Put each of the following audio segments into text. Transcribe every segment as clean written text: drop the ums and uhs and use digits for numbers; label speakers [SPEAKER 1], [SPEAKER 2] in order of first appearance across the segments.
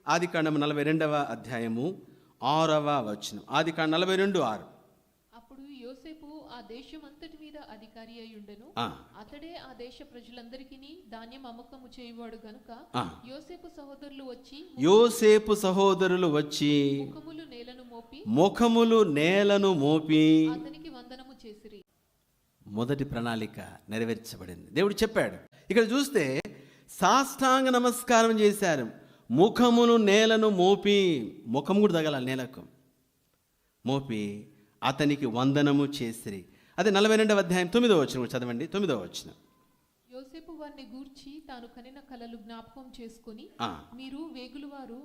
[SPEAKER 1] ఆదికాండం 42వ అధ్యాయము 6వ వచనం. ఆదికాండం 42:6.
[SPEAKER 2] అప్పుడు యోసేపు ఆ దేశమంతటి మీద అధికారి అయి ఉండెను. అతడే ఆ దేశ ప్రజలందరికీ ధాన్యం అమ్మకము చేయువాడు గనుక యోసేపు సహోదరులు వచ్చి
[SPEAKER 1] ముఖములు నేలను మోపి
[SPEAKER 2] అతనికి వందనము చేసిరి.
[SPEAKER 1] మొదటి ప్రణాళిక నెరవేర్చబడింది. దేవుడు చెప్పాడు. ఇక్కడ చూస్తే సాష్టాంగ నమస్కారం చేశారు. ముఖములు నేలను మోపి, ముఖం కూడా తగలాలి నేలకు, మోపి అతనికి వందనము చేసిరి. అదే 42వ అధ్యాయం 9వ వచనం చదవండి. 9వ వచనం.
[SPEAKER 2] యోసేపు వారిని గూర్చి తాను కనిన కలలు జ్ఞాపకం చేసుకుని, మీరు వేగులవారు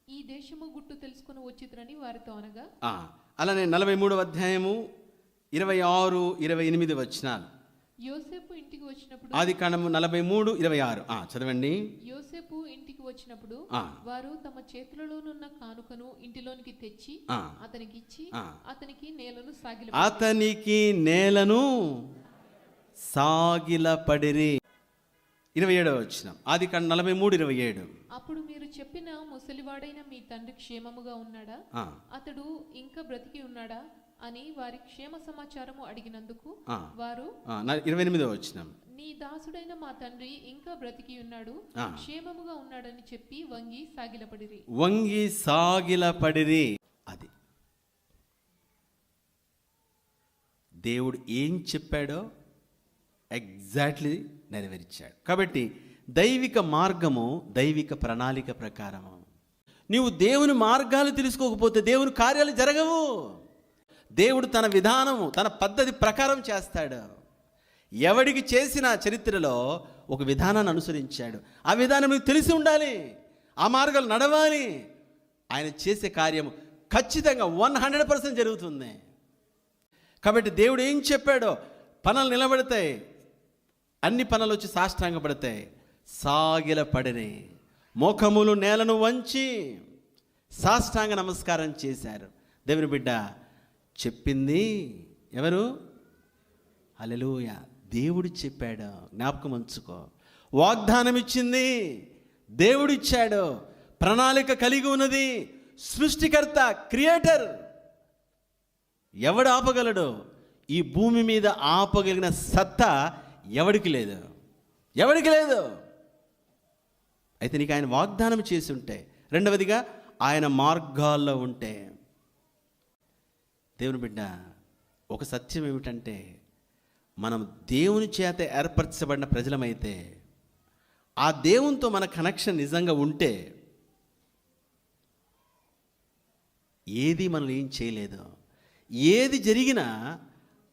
[SPEAKER 2] ఈ దేశము గుట్టు తెలుసుకుని వచ్చిద్రని వారితో అనగా.
[SPEAKER 1] అలానే 43వ అధ్యాయము 26, 28 వచనాలు.
[SPEAKER 2] యోసేపు ఇంటికి వచ్చినప్పుడు,
[SPEAKER 1] ఆదికాండము 43:26 చదవండి.
[SPEAKER 2] యోసేపు ఇంటికి వచ్చినప్పుడు వారు తమ చేతులలోనున్న కానుకను ఇంటిలోనికి తెచ్చి అతనికి ఇచ్చి అతనికి నేలను సాగిలపడిరి. 27వ వచనం. ఆదికాండం 43:27. అప్పుడు మీరు చెప్పిన ముసలివాడైన మీ తండ్రి క్షేమముగా ఉన్నాడా, అతడు ఇంకా బ్రతికి ఉన్నాడా అని వారి క్షేమ సమాచారము అడిగినందుకు వారు
[SPEAKER 1] 28వ వచనం.
[SPEAKER 2] నీ దాసుడైన మా తండ్రి ఇంకా బ్రతికి ఉన్నాడు, క్షేమముగా ఉన్నాడని చెప్పి వంగి సాగిలపడిరి. అది దేవుడు ఏం చెప్పాడో ఎగ్జాక్ట్లీ నెరవేర్చాడు. కాబట్టి దైవిక మార్గము, దైవిక ప్రణాళిక ప్రకారము నీవు దేవుని మార్గాలు తెలుసుకోకపోతే దేవుని కార్యాలు జరగవు. దేవుడు తన విధానము, తన పద్ధతి ప్రకారం చేస్తాడు. ఎవడికి చేసిన చరిత్రలో ఒక విధానాన్ని అనుసరించాడు. ఆ విధానం నీకు తెలిసి ఉండాలి, ఆ మార్గాలు నడవాలి. ఆయన చేసే కార్యము ఖచ్చితంగా 100% జరుగుతుంది. కాబట్టి దేవుడు ఏం చెప్పాడో పనులు నిలబడతాయి, అన్ని పనులు వచ్చి సాష్టాంగపడతాయి. సాగిలపడిని, ముఖములు నేలను వంచి సాష్టాంగ నమస్కారం చేశారు. దేవుని బిడ్డ చెప్పింది ఎవరు? హల్లెలూయా. దేవుడు చెప్పాడు, జ్ఞాపకం ఉంచుకో. వాగ్దానం ఇచ్చింది దేవుడు ఇచ్చాడు. ప్రణాళిక కలిగి ఉన్నది సృష్టికర్త, క్రియేటర్. ఎవడు ఆపగలడు? ఈ భూమి మీద ఆపగలిగిన సత్తా ఎవడికి లేదు, ఎవడికి లేదు. అయితే నీకు ఆయన వాగ్దానం చేసి ఉంటే, రెండవదిగా ఆయన మార్గాల్లో ఉంటే. దేవుని బిడ్డ, ఒక సత్యం ఏమిటంటే, మనం దేవుని చేత ఏర్పరచబడిన ప్రజలమైతే, ఆ దేవునితో మన కనెక్షన్ నిజంగా ఉంటే, ఏది మనం ఏం చేయలేదు. ఏది జరిగినా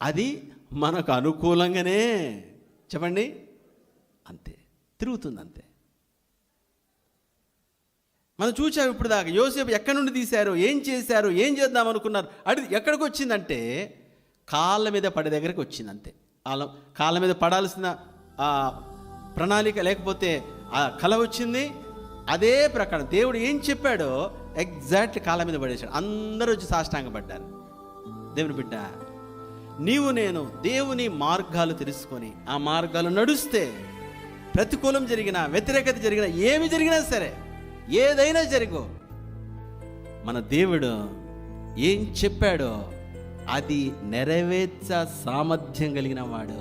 [SPEAKER 2] అది మనకు అనుకూలంగానే, చెప్పండి, అంతే తిరుగుతుంది, అంతే. మనం చూసాం ఇప్పుడు దాకా. యోసేపు ఎక్కడి నుండి తీశారు, ఏం చేశారు, ఏం చేద్దాం అనుకున్నారు, ఎక్కడికి వచ్చిందంటే కాళ్ళ మీద పడే దగ్గరికి వచ్చింది, అంతే. కాళ్ళ మీద పడాల్సిన ప్రణాళిక లేకపోతే ఆ కళ వచ్చింది. అదే ప్రకారం దేవుడు ఏం చెప్పాడో ఎగ్జాక్ట్లీ కాళ్ళ మీద పడేశాడు. అందరూ వచ్చి సాష్టాంగపడ్డారు. దేవుని బిడ్డ, నీవు నేను దేవుని మార్గాలు తెలుసుకొని ఆ మార్గాలు నడుస్తే, ప్రతికూలం జరిగినా, వ్యతిరేకత జరిగినా, ఏమి జరిగినా సరే, ఏదైనా జరుగు, మన దేవుడు ఏం చెప్పాడో అది నెరవేర్చ సామర్థ్యం కలిగిన వాడు.